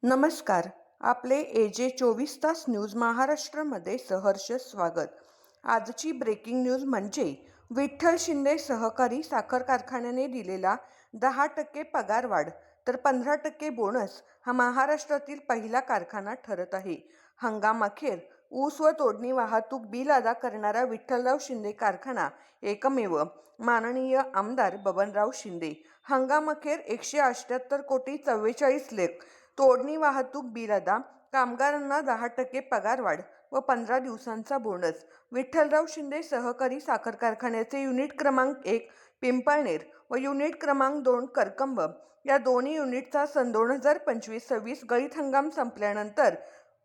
नमस्कार. आपले AJ 24 तास न्यूज महाराष्ट्रमध्ये सहर्ष स्वागत. आजची ब्रेकिंग न्यूज म्हणजे विठ्ठल शिंदे सहकारी साखर कारखान्याने दिलेला 10% पगारवाढ तर 15% बोनस हा महाराष्ट्रातील पहिला कारखाना ठरत आहे. हंगामाखेर ऊस व तोडणी वाहतूक बिल अदा करणारा विठ्ठलराव शिंदे कारखाना एकमेव. माननीय आमदार बबनराव शिंदे. हंगामाखेर 178 कोटी 44 लाख तोडणी वाहतूक बिल अदा, कामगारांना 10% पगारवाढ व 15 दिवसांचा बोनस. विठ्ठलराव शिंदे सहकारी साखर कारखान्याचे युनिट क्रमांक 1 पिंपळनेर व युनिट क्रमांक 2 करकंब या दोन्ही युनिटचा सन 2025-26 गळीत हंगाम संपल्यानंतर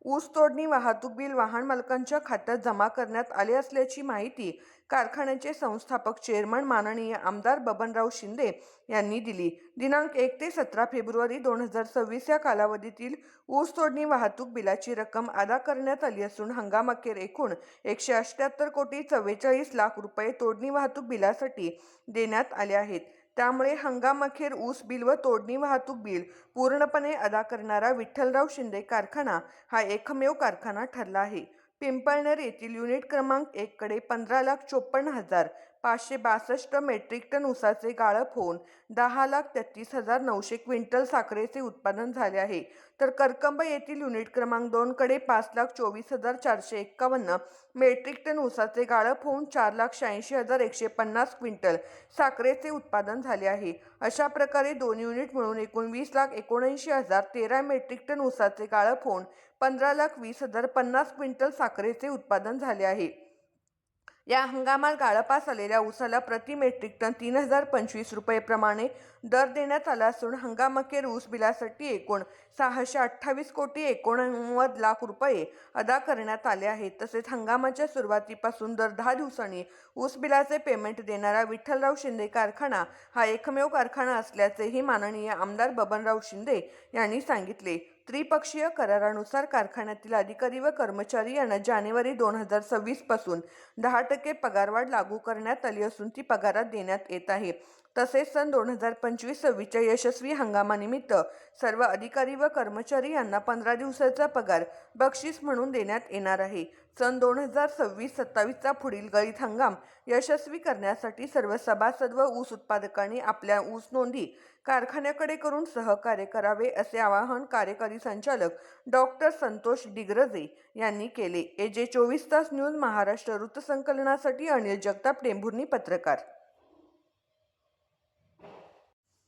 ऊस तोडणी वाहतूक बिल वाहन मालकांच्या खात्यात जमा करण्यात आले असल्याची माहिती कारखान्याचे संस्थापक चेअरमन माननीय आमदार बबनराव शिंदे यांनी दिली. दिनांक 1 ते 17 फेब्रुवारी 2026 या कालावधीतील ऊस तोडणी वाहतूक बिलाची रक्कम अदा करण्यात आली असून हंगामाखेर एकूण 178 कोटी 44 लाख रुपये तोडणी वाहतूक बिलासाठी देण्यात आले आहेत. त्यामुळे हंगामाखेर ऊस बिल व तोडणी वाहतूक बिल पूर्णपणे अदा करणारा विठ्ठलराव शिंदे कारखाना हा एकमेव कारखाना ठरला आहे. पिंपळनेर येथील युनिट क्रमांक 1 कडे 15,54,562 मेट्रिक टन ऊसाचे गाळप होऊन 10,33,900 क्विंटल साखरेचे उत्पादन झाले आहे. तर करकंब येथील युनिट क्रमांक 2 कडे 5,24,451 मेट्रिक टन ऊसाचे गाळप होऊन 4,86,150 क्विंटल साखरेचे उत्पादन झाले आहे. अशा प्रकारे दोन युनिट मिळून एकूण 20,79,013 मेट्रिक टन ऊसाचे गाळप होऊन 15,20,050 क्विंटल साखरेचे उत्पादन झाले आहे. या हंगामात गाळपास आलेल्या ऊसाला प्रति मेट्रिक टन 3,025 रुपये प्रमाणे दर देण्यात आला असून हंगामाखेर ऊस बिलासाठी एकूण 628 कोटी 89 लाख रुपये अदा करण्यात आले आहेत. तसेच हंगामाच्या सुरुवातीपासून दर 10 दिवसांनी ऊस बिलाचे पेमेंट देणारा विठ्ठलराव शिंदे कारखाना हा एकमेव कारखाना असल्याचेही माननीय आमदार बबनराव शिंदे यांनी सांगितले. त्रिपक्षीय करारानुसार कारखान्यातील अधिकारी व कर्मचारी यांना जानेवारी 2026 पासून 10% पगारवाढ लागू करण्यात आली असून ती पगारात देण्यात येत आहे. तसेच सन 2025-26 यशस्वी हंगामानिमित्त सर्व अधिकारी व कर्मचारी यांना 15 दिवसाचा पगार बक्षीस म्हणून देण्यात येणार आहे. सन 2026-27 पुढील गळीत हंगाम यशस्वी करण्यासाठी सर्व सभासद व ऊस उत्पादकांनी आपल्या ऊस नोंदी कारखान्याकडे करून सहकार्य करावे असे आवाहन कार्यकारी संचालक डॉ. संतोष डिग्रजे यांनी केले. AJ 24 तास न्यूज महाराष्ट्र वृत्तसंकलनासाठी अनिल जगताप, टेंभुर्णी पत्रकार.